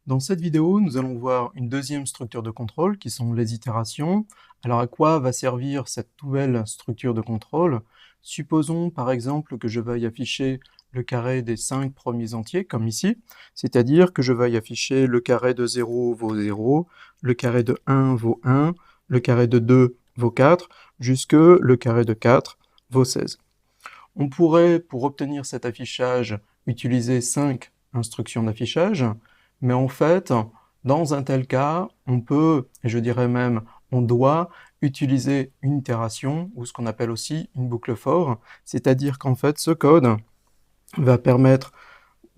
Dans cette vidéo, nous allons voir une deuxième structure de contrôle qui sont les itérations. Alors à quoi va servir cette nouvelle structure de contrôle? Supposons par exemple que je veuille afficher le carré des 5 premiers entiers, comme ici, c'est-à-dire que je veuille afficher le carré de 0 vaut 0, le carré de 1 vaut 1, le carré de 2 vaut 4, jusque le carré de 4 vaut 16. On pourrait, pour obtenir cet affichage, utiliser 5 instructions d'affichage, mais en fait, dans un tel cas, on peut, et je dirais même, on doit utiliser une itération, ou ce qu'on appelle aussi une boucle for, c'est-à-dire qu'en fait, ce code va permettre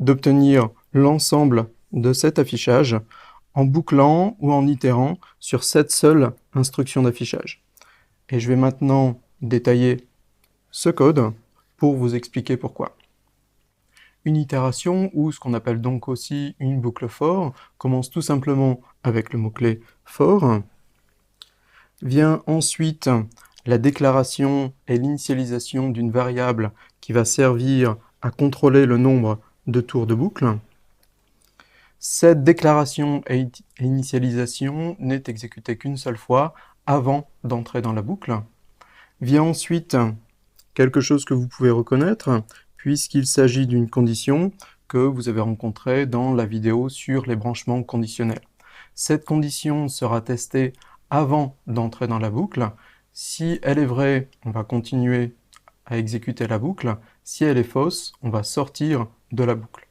d'obtenir l'ensemble de cet affichage en bouclant ou en itérant sur cette seule instruction d'affichage. Et je vais maintenant détailler ce code pour vous expliquer pourquoi. Une itération, ou ce qu'on appelle donc aussi une boucle for, commence tout simplement avec le mot-clé for. Vient ensuite la déclaration et l'initialisation d'une variable qui va servir à contrôler le nombre de tours de boucle. Cette déclaration et initialisation n'est exécutée qu'une seule fois avant d'entrer dans la boucle. Vient ensuite quelque chose que vous pouvez reconnaître, puisqu'il s'agit d'une condition que vous avez rencontrée dans la vidéo sur les branchements conditionnels. Cette condition sera testée avant d'entrer dans la boucle. Si elle est vraie, on va continuer à exécuter la boucle. Si elle est fausse, on va sortir de la boucle.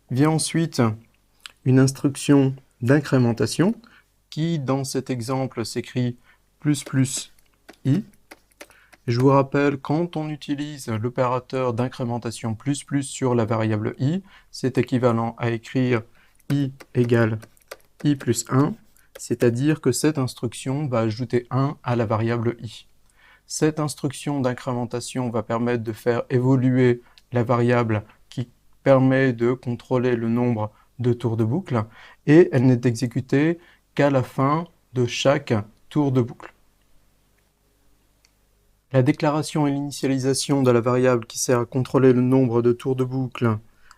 Vient ensuite une instruction d'incrémentation qui, dans cet exemple, s'écrit ++i. Je vous rappelle, quand on utilise l'opérateur d'incrémentation ++ sur la variable i, c'est équivalent à écrire i égale i plus 1, c'est-à-dire que cette instruction va ajouter 1 à la variable i. Cette instruction d'incrémentation va permettre de faire évoluer la variable qui permet de contrôler le nombre de tours de boucle, et elle n'est exécutée qu'à la fin de chaque tour de boucle. La déclaration et l'initialisation de la variable qui sert à contrôler le nombre de tours de boucle,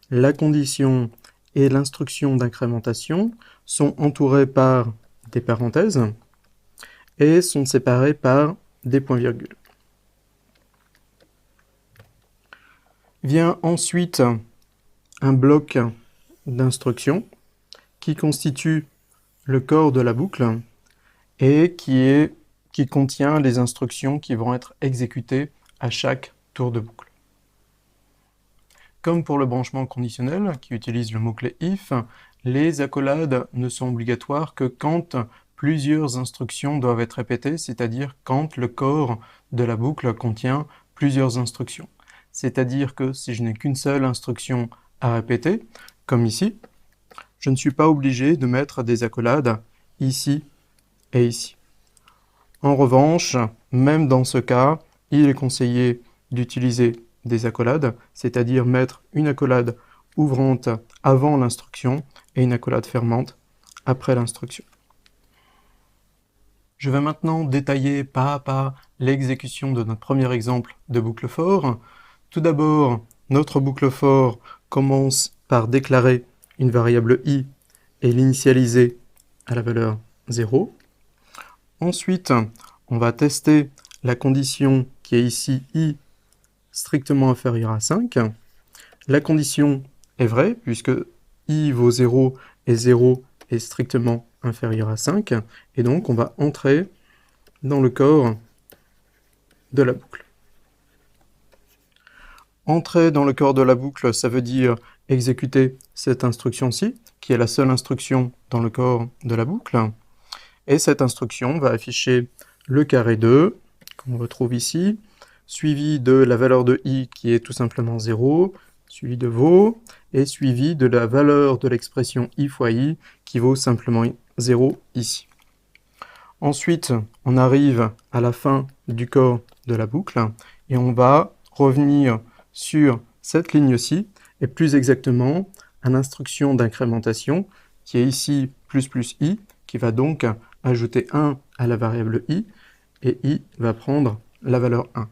la condition et l'instruction d'incrémentation sont entourées par des parenthèses et sont séparées par des points-virgules. Vient ensuite un bloc d'instructions qui constitue le corps de la boucle et qui contient les instructions qui vont être exécutées à chaque tour de boucle. Comme pour le branchement conditionnel, qui utilise le mot-clé if, les accolades ne sont obligatoires que quand plusieurs instructions doivent être répétées, c'est-à-dire quand le corps de la boucle contient plusieurs instructions. C'est-à-dire que si je n'ai qu'une seule instruction à répéter, comme ici, je ne suis pas obligé de mettre des accolades ici et ici. En revanche, même dans ce cas, il est conseillé d'utiliser des accolades, c'est-à-dire mettre une accolade ouvrante avant l'instruction et une accolade fermante après l'instruction. Je vais maintenant détailler pas à pas l'exécution de notre premier exemple de boucle for. Tout d'abord, notre boucle for commence par déclarer une variable i et l'initialiser à la valeur 0. Ensuite, on va tester la condition qui est ici i strictement inférieur à 5. La condition est vraie puisque i vaut 0 et 0 est strictement inférieur à 5. Et donc, on va entrer dans le corps de la boucle. Entrer dans le corps de la boucle, ça veut dire exécuter cette instruction-ci, qui est la seule instruction dans le corps de la boucle. Et cette instruction va afficher le carré 2, qu'on retrouve ici, suivi de la valeur de i qui est tout simplement 0, suivi de vaut, et suivi de la valeur de l'expression i fois i qui vaut simplement 0 ici. Ensuite, on arrive à la fin du corps de la boucle, et on va revenir sur cette ligne-ci, et plus exactement à l'instruction d'incrémentation, qui est ici ++i, qui va donc ajouter 1 à la variable i, et i va prendre la valeur 1.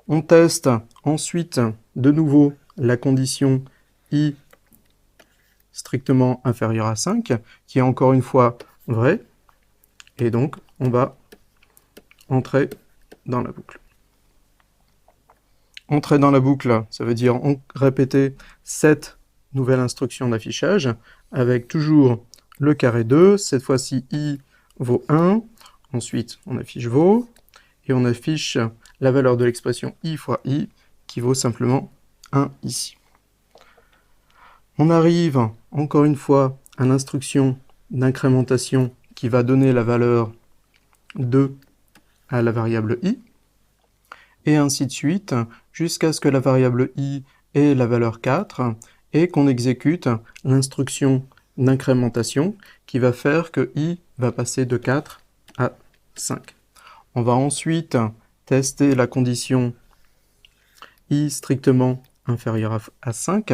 On teste ensuite de nouveau la condition i strictement inférieur à 5, qui est encore une fois vrai, et donc on va entrer dans la boucle. Entrer dans la boucle, ça veut dire répéter cette nouvelle instruction d'affichage, avec toujours le carré 2, cette fois-ci i vaut 1, ensuite on affiche vaut, et on affiche la valeur de l'expression i fois i, qui vaut simplement 1 ici. On arrive encore une fois à l'instruction d'incrémentation qui va donner la valeur 2 à la variable i, et ainsi de suite, jusqu'à ce que la variable i ait la valeur 4, et qu'on exécute l'instruction d'incrémentation qui va faire que i va passer de 4 à 5. On va ensuite tester la condition i strictement inférieur à 5.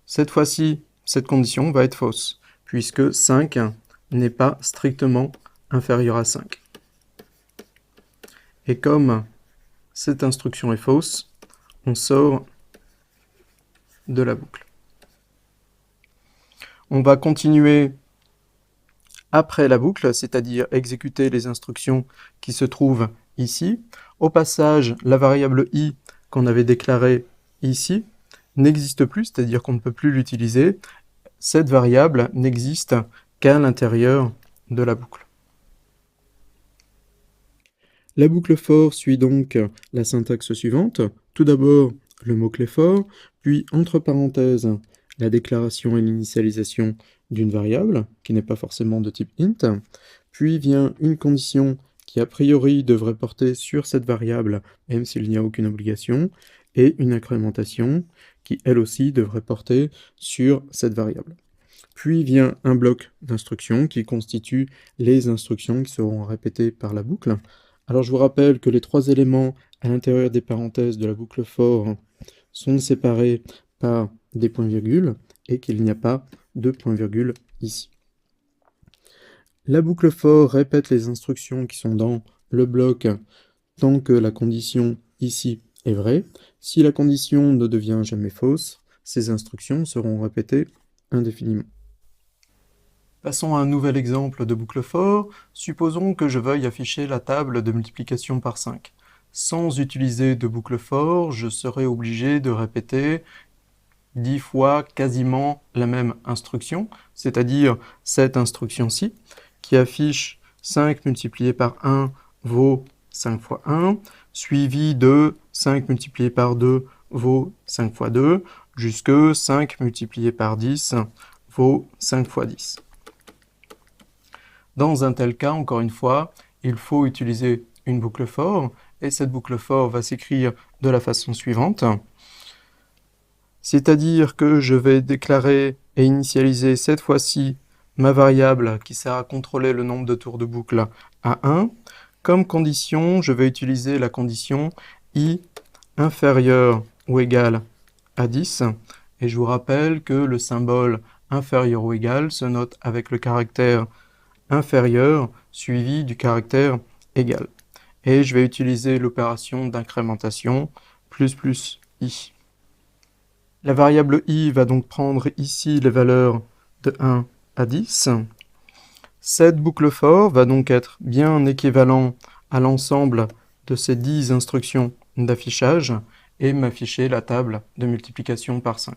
Cette fois-ci, cette condition va être fausse, puisque 5 n'est pas strictement inférieur à 5. Et comme cette instruction est fausse, on sort de la boucle. On va continuer après la boucle, c'est-à-dire exécuter les instructions qui se trouvent ici. Au passage, la variable i qu'on avait déclarée ici n'existe plus, c'est-à-dire qu'on ne peut plus l'utiliser. Cette variable n'existe qu'à l'intérieur de la boucle. La boucle for suit donc la syntaxe suivante. Tout d'abord, le mot-clé for, puis entre parenthèses, la déclaration et l'initialisation d'une variable, qui n'est pas forcément de type int, puis vient une condition qui a priori devrait porter sur cette variable, même s'il n'y a aucune obligation, et une incrémentation qui elle aussi devrait porter sur cette variable. Puis vient un bloc d'instructions qui constitue les instructions qui seront répétées par la boucle. Alors je vous rappelle que les trois éléments à l'intérieur des parenthèses de la boucle for sont séparés par des points-virgules et qu'il n'y a pas de point-virgule ici. La boucle for répète les instructions qui sont dans le bloc tant que la condition ici est vraie. Si la condition ne devient jamais fausse, ces instructions seront répétées indéfiniment. Passons à un nouvel exemple de boucle for. Supposons que je veuille afficher la table de multiplication par 5. Sans utiliser de boucle for, je serai obligé de répéter 10 fois quasiment la même instruction, c'est-à-dire cette instruction-ci, qui affiche 5 multiplié par 1 vaut 5 fois 1, suivi de 5 multiplié par 2 vaut 5 fois 2, jusque 5 multiplié par 10 vaut 5 fois 10. Dans un tel cas, encore une fois, il faut utiliser une boucle for, et cette boucle for va s'écrire de la façon suivante. C'est-à-dire que je vais déclarer et initialiser cette fois-ci ma variable qui sert à contrôler le nombre de tours de boucle à 1. Comme condition, je vais utiliser la condition i inférieur ou égal à 10. Et je vous rappelle que le symbole inférieur ou égal se note avec le caractère inférieur suivi du caractère égal. Et je vais utiliser l'opération d'incrémentation plus i. La variable i va donc prendre ici les valeurs de 1 à 10. Cette boucle for va donc être bien équivalent à l'ensemble de ces 10 instructions d'affichage et m'afficher la table de multiplication par 5.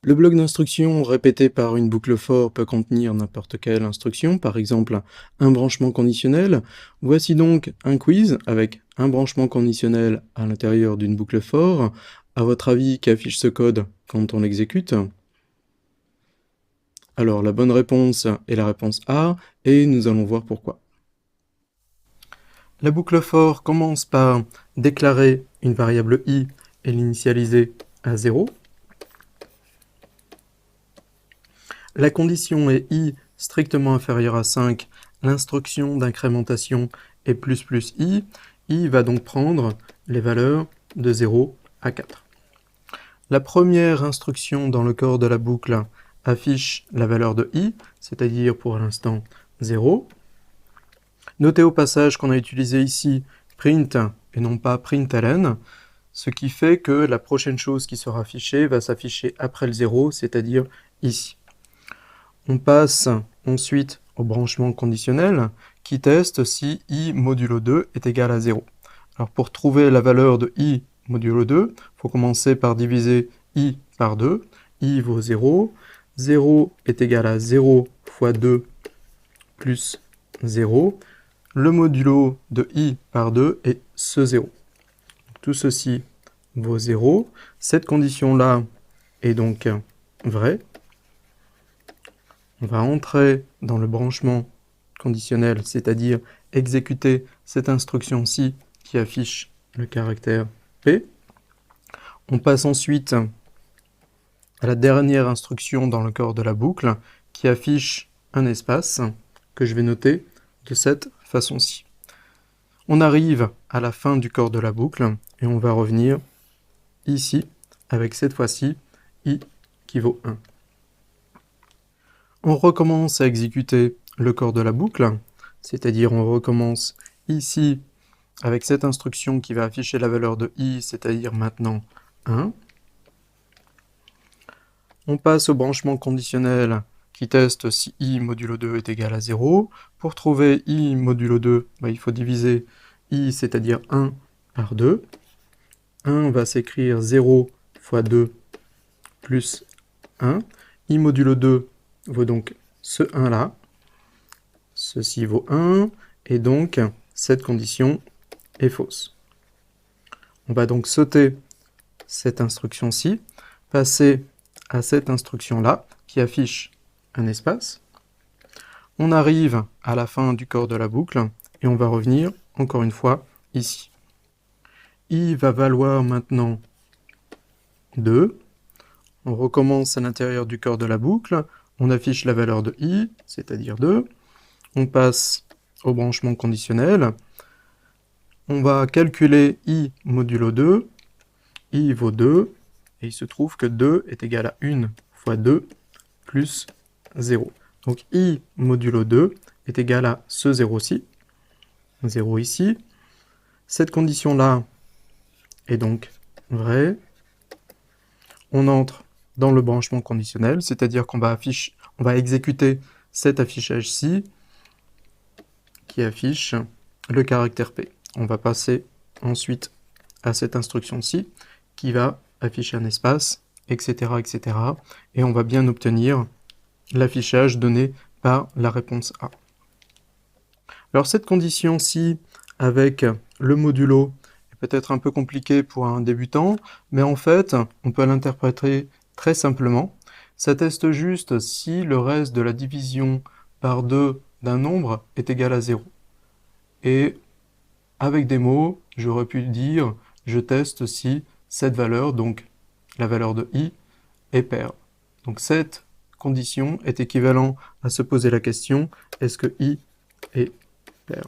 Le bloc d'instructions répété par une boucle for peut contenir n'importe quelle instruction, par exemple un branchement conditionnel. Voici donc un quiz avec un branchement conditionnel à l'intérieur d'une boucle for. À votre avis, qu'affiche ce code quand on l'exécute? Alors la bonne réponse est la réponse A, et nous allons voir pourquoi. La boucle for commence par déclarer une variable i et l'initialiser à 0. La condition est i strictement inférieur à 5, l'instruction d'incrémentation est ++i. I va donc prendre les valeurs de 0 à 4. La première instruction dans le corps de la boucle affiche la valeur de i, c'est-à-dire pour l'instant 0. Notez au passage qu'on a utilisé ici print et non pas println. ce qui fait que la prochaine chose qui sera affichée va s'afficher après le 0, c'est-à-dire ici. On passe ensuite au branchement conditionnel qui teste si i modulo 2 est égal à 0. Alors pour trouver la valeur de i modulo 2, il faut commencer par diviser i par 2. i vaut 0. 0 est égal à 0 fois 2 plus 0. Le modulo de i par 2 est ce 0. Tout ceci vaut 0. Cette condition-là est donc vraie. On va entrer dans le branchement conditionnel, c'est-à-dire exécuter cette instruction-ci qui affiche le caractère P. On passe ensuite à la dernière instruction dans le corps de la boucle qui affiche un espace que je vais noter de cette façon-ci. On arrive à la fin du corps de la boucle et on va revenir ici avec cette fois-ci i qui vaut 1. On recommence à exécuter le corps de la boucle, c'est-à-dire on recommence ici avec cette instruction qui va afficher la valeur de i, c'est-à-dire maintenant 1. On passe au branchement conditionnel qui teste si i modulo 2 est égal à 0. Pour trouver i modulo 2, il faut diviser i, c'est-à-dire 1, par 2. 1 va s'écrire 0 fois 2 plus 1. i modulo 2 vaut donc ce 1-là. Ceci vaut 1, et donc cette condition est fausse. On va donc sauter cette instruction-ci, passer à cette instruction-là, qui affiche un espace. On arrive à la fin du corps de la boucle, et on va revenir, encore une fois, ici. i va valoir maintenant 2. On recommence à l'intérieur du corps de la boucle, on affiche la valeur de i, c'est-à-dire 2. On passe au branchement conditionnel. On va calculer i modulo 2. i vaut 2. Et il se trouve que 2 est égal à 1 fois 2 plus 0. Donc i modulo 2 est égal à ce 0-ci. 0 ici. Cette condition-là est donc vraie. On entre dans le branchement conditionnel, c'est-à-dire qu'on va exécuter cet affichage-ci qui affiche le caractère P. On va passer ensuite à cette instruction-ci qui va afficher un espace, etc., etc. Et on va bien obtenir l'affichage donné par la réponse A. Alors cette condition-ci avec le modulo est peut-être un peu compliquée pour un débutant, mais en fait, on peut l'interpréter très simplement. Ça teste juste si le reste de la division par 2 d'un nombre est égal à 0. Et avec des mots, j'aurais pu dire, je teste si cette valeur, donc la valeur de i, est paire. Donc cette condition est équivalente à se poser la question, est-ce que i est paire ?